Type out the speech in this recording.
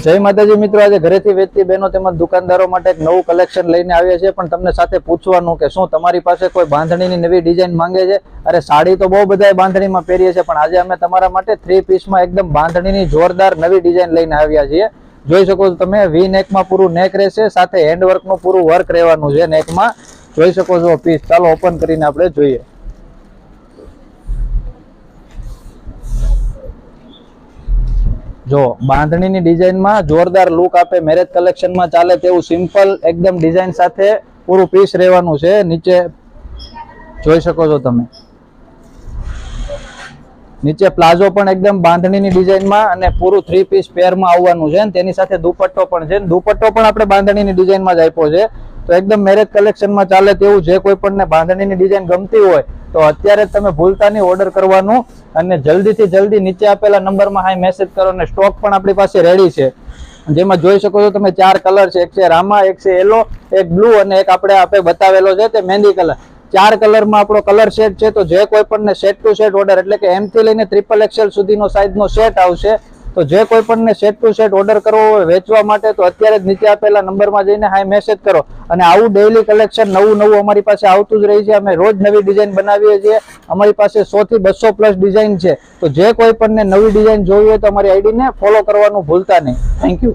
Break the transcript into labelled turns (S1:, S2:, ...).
S1: જય માતાજી મિત્રો, આજે ઘરેથી વેચતી બહેનો તેમજ દુકાનદારો માટે એક નવું કલેક્શન લઈને આવ્યા છે, પણ તમને સાથે પૂછવાનું કે શું તમારી પાસે કોઈ બાંધણીની નવી ડિઝાઇન માંગે છે? અરે સાડી તો બહુ બધાય બાંધણીમાં પહેરીએ છે, પણ આજે અમે તમારા માટે 3 પીસમાં એકદમ બાંધણીની જોરદાર નવી ડિઝાઇન લઈને આવ્યા છીએ. જોઈ શકો છો તમે, વી નેકમાં પૂરું નેક રહેશે, સાથે હેન્ડવર્કનું પૂરું વર્ક રહેવાનું છે નેકમાં. જોઈ શકો છો પીસ. ચાલો ઓપન કરીને આપણે જોઈએ. જો બાંધણીની ડિઝાઇનમાં જોરદાર લુક આપે, મેરેજ કલેક્શનમાં ચાલે તેવું સિમ્પલ એકદમ ડિઝાઇન સાથે પૂરું પીસ રહેવાનું છે. નીચે જોઈ શકો છો તમે, નીચે પ્લાઝો પણ એકદમ બાંધણીની ડિઝાઇનમાં અને પૂરું 3 પીસ પેરમાં આવવાનું છે. તેની સાથે દુપટ્ટો પણ છે. દુપટ્ટો પણ આપણે બાંધણીની ડિઝાઇનમાં જ આપ્યો છે. તો એકદમ મેરેજ કલેક્શનમાં ચાલે તેવું, જે કોઈ પણ બાંધણીની ડિઝાઇન ગમતી હોય તો અત્યારે તમે ભૂલતા નહીં ઓર્ડર કરવાનું, અને જલ્દીથી જલ્દી નીચે આપેલા નંબરમાં હાઈ મેસેજ કરો. અને સ્ટોક પણ આપણી પાસે રેડી છે, જેમાં જોઈ શકો છો તમે 4 કલર છે. એક છે રામા, એક છે યલો, એક બ્લુ અને એક આપણે બતાવેલો છે તે મહેંદી કલર. 4 કલરમાં આપણો કલર સેટ છે. તો જે કોઈ પણ સેટ ટુ સેટ ઓર્ડર, એટલે કે M થી લઈને XXL સુધીનો સાઈઝનો સેટ આવશે. તો જે કોઈ પણ સેટ ટુ સેટ ઓર્ડર કરવો હોય વેચવા માટે, તો અત્યારે જ નીચે આપેલા નંબરમાં જઈને હાઈ મેસેજ કરો. અને આવું ડેઈલી કલેક્શન નવું અમારી પાસે આવતું જ રહી છે. અમે રોજ નવી ડિઝાઇન બનાવીએ છીએ. અમારી પાસે 100 થી 200 પ્લસ ડિઝાઇન છે. તો જે કોઈ પણ નવી ડિઝાઇન જોવી હોય તો અમારી આઈડીને ફોલો કરવાનું ભૂલતા નહીં. Thank you.